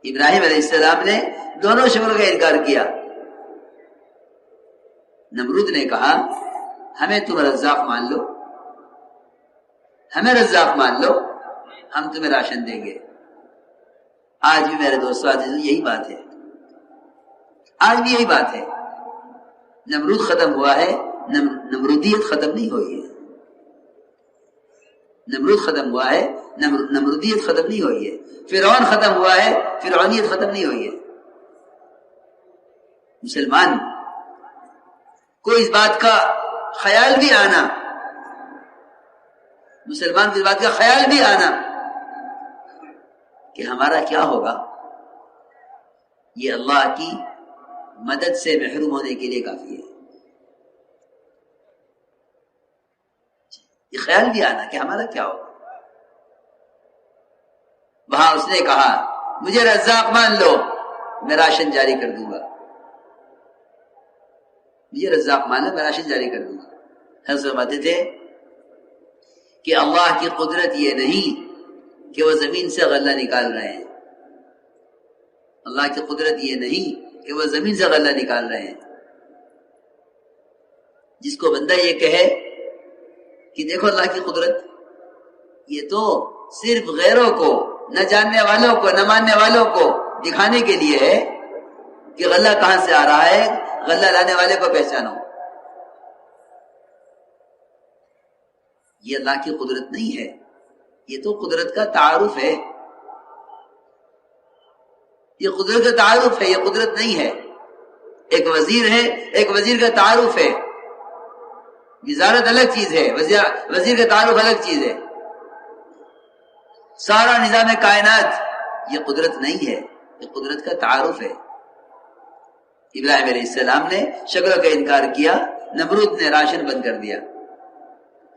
ابراہیم علیہ السلام نے دونوں شکل کا انکار کیا. نمرود نے کہا ہمیں تم رزاق مان لو، ہمیں رزاق مان لو، ہم تمہیں راشن دیں گے. آج بھی میرے دوستوں یہی بات ہے، آج بھی یہی بات ہے. نمرود ختم ہوا ہے، نمرودیت ختم نہیں ہوئی ہے. نمرود ختم ہوا ہے، نمرودیت ختم نہیں ہوئی ہے. فرعون ختم ہوا ہے، فرعونیت ختم نہیں ہوئی ہے. مسلمان کو اس بات کا خیال بھی آنا، مسلمان کو اس بات کا خیال بھی آنا کہ ہمارا کیا ہوگا، یہ اللہ کی مدد سے محروم ہونے کے لیے کافی ہے. یہ خیال بھی آنا کہ ہمارا کیا ہوگا. وہاں اس نے کہا مجھے رزاق مان لو، میں راشن جاری کر دوں گا. مجھے رزاق مان لو، میں راشن جاری کر دوں گا. حضرت فرماتے تھے کہ اللہ کی قدرت یہ نہیں کہ وہ زمین سے غلہ نکال رہے ہیں. اللہ کی قدرت یہ نہیں کہ وہ زمین سے غلہ نکال رہے ہیں. جس کو بندہ یہ کہے کہ دیکھو اللہ کی قدرت، یہ تو صرف غیروں کو، نہ جاننے والوں کو، نہ ماننے والوں کو دکھانے کے لیے ہے کہ غلہ کہاں سے آ رہا ہے، غلہ لانے والے کو پہچانو. یہ اللہ کی قدرت نہیں ہے، یہ تو قدرت کا تعارف ہے. یہ قدرت کا تعارف ہے، یہ قدرت نہیں ہے. ایک وزیر ہے، ایک وزیر کا تعارف ہے. وزارت الگ چیز ہے، وزیر کا تعارف الگ چیز ہے. سارا نظام کائنات یہ قدرت نہیں ہے، یہ قدرت کا تعارف ہے. ابراہیم علیہ السلام نے شکلوں کا انکار کیا، نمرود نے راشن بند کر دیا.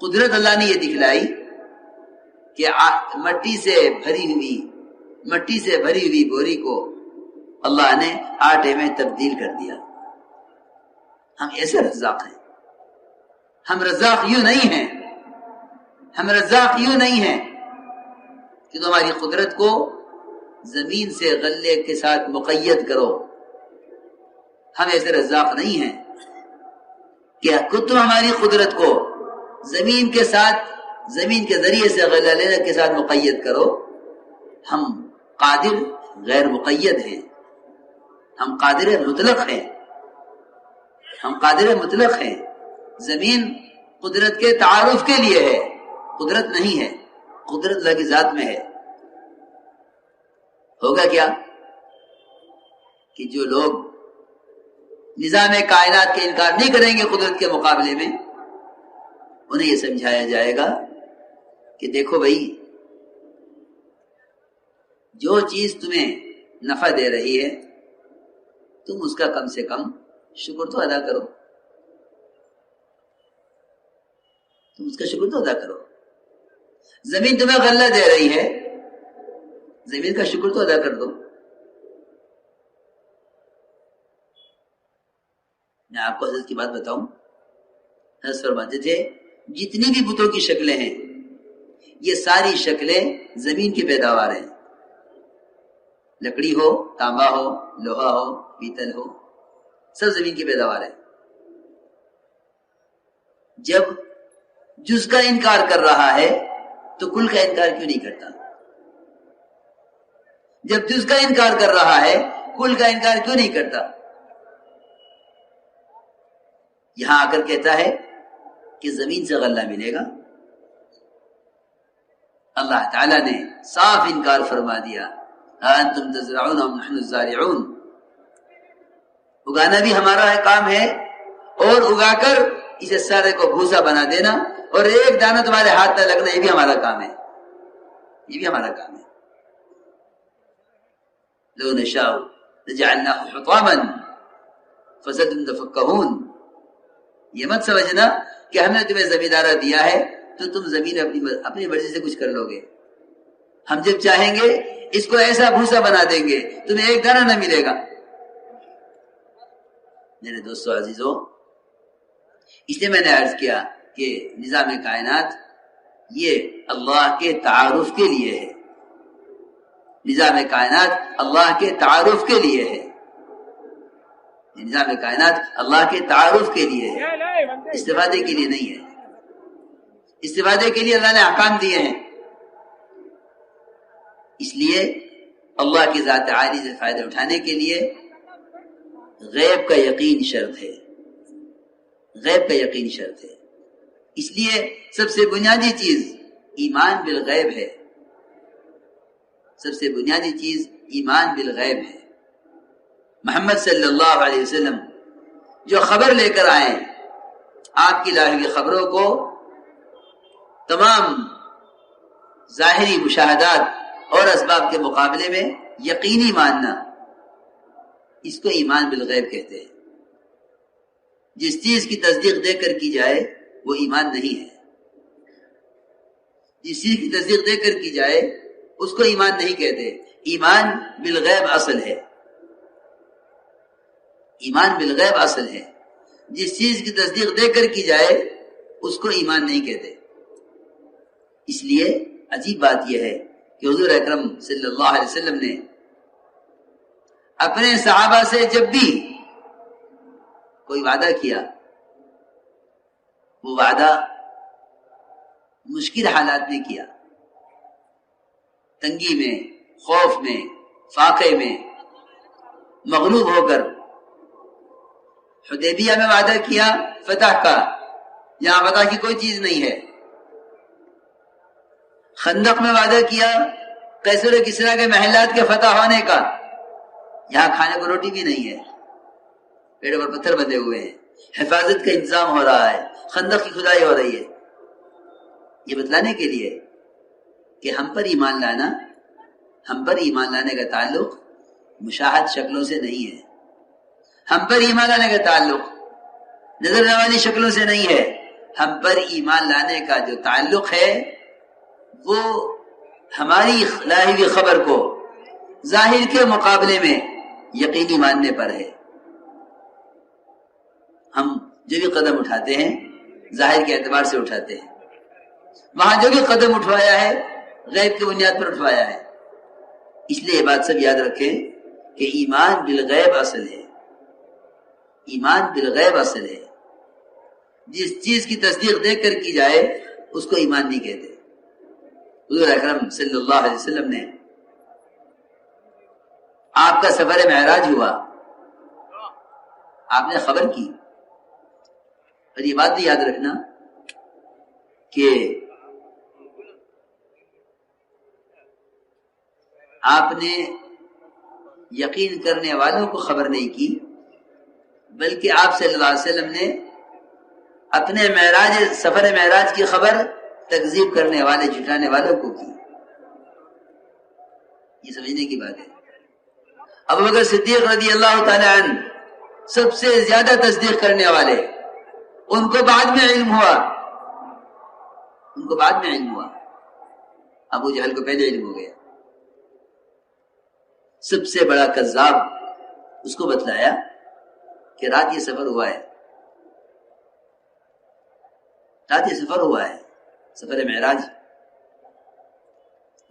قدرت اللہ نے یہ دکھلائی کہ مٹی سے بھری ہوئی بوری کو اللہ نے آٹے میں تبدیل کر دیا. ہم ایسے رزاق ہیں. ہم رزاق یوں نہیں ہیں، ہم رزاق یوں نہیں ہیں کہ تمہاری قدرت کو زمین سے غلے کے ساتھ مقید کرو. ہم ایسے رزاق نہیں ہیں کہ تم ہماری قدرت کو زمین کے ساتھ، زمین کے ذریعے سے غلہ لینے کے ساتھ مقید کرو. ہم قادر غیر مقید ہیں، ہم قادر مطلق ہیں، ہم قادر مطلق ہیں. زمین قدرت کے تعارف کے لیے ہے، قدرت نہیں ہے. قدرت اللہ کی ذات میں ہے. ہوگا کیا کہ جو لوگ نظام کائنات کے انکار نہیں کریں گے قدرت کے مقابلے میں، انہیں یہ سمجھایا جائے گا کہ دیکھو بھائی، جو چیز تمہیں نفع دے رہی ہے تم اس کا کم سے کم شکر تو ادا کرو، تم اس کا شکر تو ادا کرو. زمین تمہیں غلہ دے رہی ہے، زمین کا شکر تو ادا کر دو. میں آپ کو حضرت کی بات بتاؤں. حضرت فرماتے تھے جتنی بھی بتوں کی شکلیں ہیں یہ ساری شکلیں زمین کی پیداوار ہیں. لکڑی ہو، تانبا ہو، لوہا ہو، پیتل ہو، سب زمین کی پیداوار ہے. جب جز کا انکار کر رہا ہے تو کل کا انکار کیوں نہیں کرتا؟ جب جز کا انکار کر رہا ہے کل کا انکار کیوں نہیں کرتا؟ یہاں آ کر کہتا ہے کہ زمین سے غلہ ملے گا. اللہ تعالیٰ نے صاف انکار فرما دیا، انتم تزرعون ام نحن الزارعون. اگانا بھی ہمارا کام ہے اور اگا کر اسے سارے کو بھوسا بنا دینا اور ایک دانہ تمہارے ہاتھ نہ لگنا، یہ بھی ہمارا کام ہے، یہ بھی ہمارا کام ہے. لو نشاء لجعلناه حطاما فظلتم تفكهون. یہ مت سمجھنا کہ ہم نے تمہیں زمیندارہ دیا ہے تو تم زمین اپنی مرضی سے کچھ کر لو گے. ہم جب چاہیں گے اس کو ایسا بھوسا بنا دیں گے تمہیں ایک دانہ نہ ملے گا. میرے دوستو عزیزو، اس لیے میں نے عرض کیا کہ نظام کائنات یہ اللہ کے تعارف کے لیے ہے. نظام کائنات اللہ کے تعارف کے لیے ہے، نظام کائنات اللہ کے تعارف کے لیے ہے، استفادے کے لیے نہیں ہے۔ استفادے کے لیے اللہ نے احکام دیے ہیں، اس لیے اللہ کی ذات عالی سے فائدہ اٹھانے کے لیے غیب کا یقین شرط ہے، غیب کا یقین شرط ہے۔ اس لیے سب سے بنیادی چیز ایمان بالغیب ہے، سب سے بنیادی چیز ایمان بالغیب ہے۔ محمد صلی اللہ علیہ وسلم جو خبر لے کر آئے، آپ کی لائی ہوئی خبروں کو تمام ظاہری مشاہدات اور اسباب کے مقابلے میں یقینی ماننا، اس کو ایمان بالغیب کہتے ہیں۔ جس چیز کی تصدیق دے کر کی جائے وہ ایمان نہیں ہے، جس چیز کی تصدیق دے کر کی جائے اس کو ایمان نہیں کہتے۔ ایمان بالغیب اصل ہے، ایمان بالغیب اصل ہے، جس چیز کی تصدیق دے کر کی جائے اس کو ایمان نہیں کہتے۔ اس لیے عجیب بات یہ ہے کہ حضور اکرم صلی اللہ علیہ وسلم نے اپنے صحابہ سے جب بھی کوئی وعدہ کیا، وہ وعدہ مشکل حالات میں کیا، تنگی میں، خوف میں، فاقے میں، مغلوب ہو کر۔ حدیبیہ میں وعدہ کیا فتح کا، یہاں فتح کی کوئی چیز نہیں ہے۔ خندق میں وعدہ کیا قیصر و کسریٰ کے محلات کے فتح ہونے کا، یہاں کھانے کو روٹی بھی نہیں ہے، پیڑوں پر پتھر بندھے ہوئے ہیں، حفاظت کا انتظام ہو رہا ہے، خندق کی کھدائی ہو رہی ہے۔ یہ بتلانے کے لیے کہ ہم پر ایمان لانا، ہم پر ایمان لانے کا تعلق مشاہد شکلوں سے نہیں ہے، ہم پر ایمان لانے کا تعلق نظر آنے والی شکلوں سے نہیں ہے، ہم پر ایمان لانے کا جو تعلق ہے وہ ہماری لائی ہوئی خبر کو ظاہر کے مقابلے میں یقینی ماننے پر ہے۔ ہم جو بھی قدم اٹھاتے ہیں ظاہر کے اعتبار سے اٹھاتے ہیں، وہاں جو بھی قدم اٹھوایا ہے غیب کی بنیاد پر اٹھوایا ہے۔ اس لیے یہ بات سب یاد رکھیں کہ ایمان بالغیب اصل ہے، ایمان بالغیب اصل ہے۔ جس چیز کی تصدیق دیکھ کر کی جائے اس کو ایمان نہیں کہتے۔ حضور اکرم صلی اللہ علیہ وسلم نے، آپ کا سفر معراج ہوا، آپ نے خبر کی، اور یہ بات بھی یاد رکھنا کہ آپ نے یقین کرنے والوں کو خبر نہیں کی، بلکہ آپ صلی اللہ علیہ وسلم نے اپنے معراج، سفر معراج کی خبر تکذیب کرنے والے، جھٹلانے والوں کو کی۔ یہ سمجھنے کی بات ہے۔ ابو بکر صدیق رضی اللہ تعالی عنہ سب سے زیادہ تصدیق کرنے والے، ان کو بعد میں علم ہوا، ان کو بعد میں علم ہوا، ابو جہل کو پہلے علم ہو گیا۔ سب سے بڑا کذاب اس کو بتلایا کہ رات یہ سفر ہوا ہے، رات یہ سفر ہوا ہے، سفر معراج۔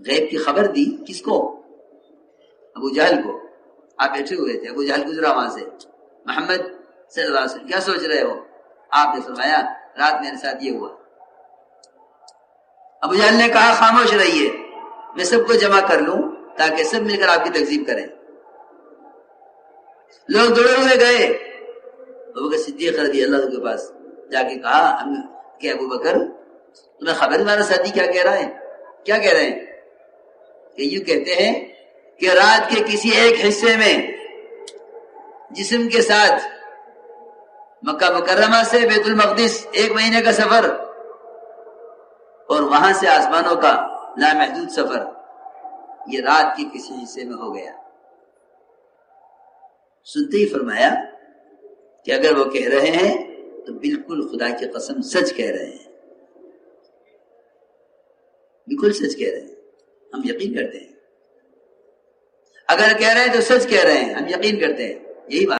غیب کی خبر دی کس کو؟ ابو جہل کو۔ آپ بیٹھے ہوئے تھے، ابو جہل گزرا وہاں سے، محمد صلی اللہ علیہ وسلم کیا سوچ رہے ہو؟ آپ نے فرمایا رات میرے ساتھ یہ ہوا۔ ابو جہل نے کہا خاموش رہیے، میں سب کو جمع کر لوں تاکہ سب مل کر آپ کی تکذیب کریں۔ لوگ دوڑے ہوئے گئے ابو بکر صدیق رضی اللہ عنہ کے پاس، جا کے کہا کہ ابو بکر تمہیں خبر ہمارا ساتھی کیا کہہ رہا ہے؟ کیا کہہ رہے ہیں؟ کہ یوں کہتے ہیں کہ رات کے کسی ایک حصے میں جسم کے ساتھ مکہ مکرمہ سے بیت المقدس 1 مہینے کا سفر، اور وہاں سے آسمانوں کا لامحدود سفر، یہ رات کے کسی حصے میں ہو گیا۔ سنتے ہی فرمایا کہ اگر وہ کہہ رہے ہیں تو بالکل خدا کی قسم سچ کہہ رہے ہیں، بالکل سچ کہہ رہے ہیں، ہم یقین کرتے ہیں۔ اگر کہہ رہے ہیں تو سچ کہہ رہے ہیں، ہم یقین کرتے ہیں۔ یہی بات